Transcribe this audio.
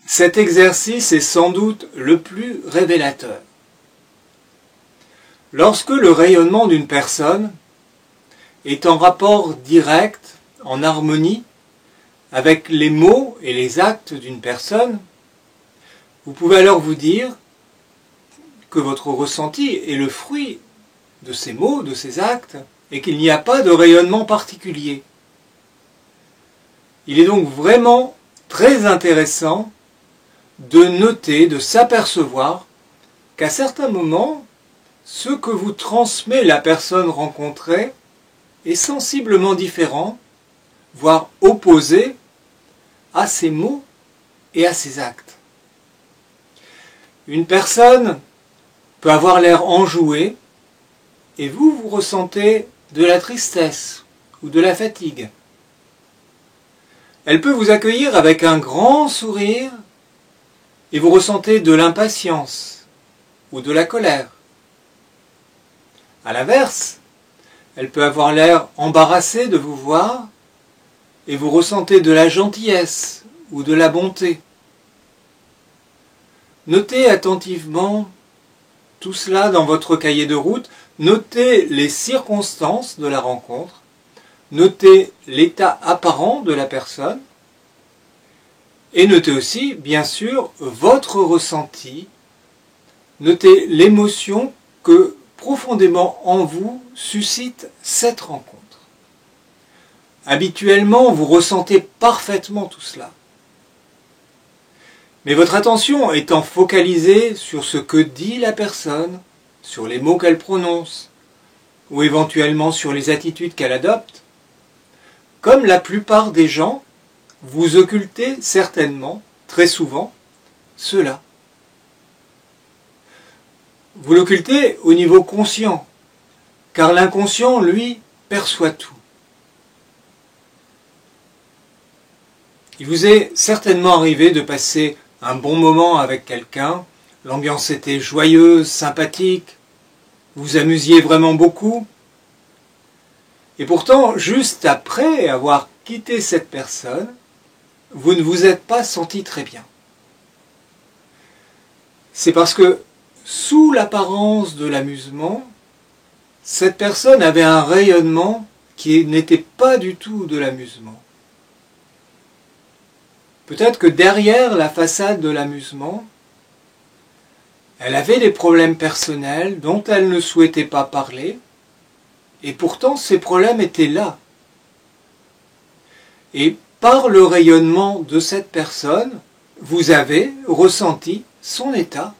Cet exercice est sans doute le plus révélateur. Lorsque le rayonnement d'une personne est en rapport direct, en harmonie, avec les mots et les actes d'une personne, vous pouvez alors vous dire que votre ressenti est le fruit de ces mots, de ces actes, et qu'il n'y a pas de rayonnement particulier. Il est donc vraiment très intéressant de noter, de s'apercevoir qu'à certains moments, ce que vous transmet la personne rencontrée est sensiblement différent, voire opposé à ses mots et à ses actes. Une personne peut avoir l'air enjouée et vous ressentez de la tristesse ou de la fatigue. Elle peut vous accueillir avec un grand sourire et vous ressentez de l'impatience ou de la colère. À l'inverse, elle peut avoir l'air embarrassée de vous voir et vous ressentez de la gentillesse ou de la bonté. Notez attentivement tout cela dans votre cahier de route, notez les circonstances de la rencontre, notez l'état apparent de la personne et notez aussi, bien sûr, votre ressenti, notez l'émotion que profondément en vous suscite cette rencontre. Habituellement, vous ressentez parfaitement tout cela. Mais votre attention étant focalisée sur ce que dit la personne, sur les mots qu'elle prononce, ou éventuellement sur les attitudes qu'elle adopte, comme la plupart des gens, vous occultez certainement, très souvent, cela. Vous l'occultez au niveau conscient, car l'inconscient, lui, perçoit tout. Il vous est certainement arrivé de passer un bon moment avec quelqu'un, l'ambiance était joyeuse, sympathique, vous vous amusiez vraiment beaucoup, et pourtant, juste après avoir quitté cette personne, vous ne vous êtes pas senti très bien. C'est parce que, sous l'apparence de l'amusement, cette personne avait un rayonnement qui n'était pas du tout de l'amusement. Peut-être que derrière la façade de l'amusement, elle avait des problèmes personnels dont elle ne souhaitait pas parler, et pourtant ces problèmes étaient là. Et par le rayonnement de cette personne, vous avez ressenti son état,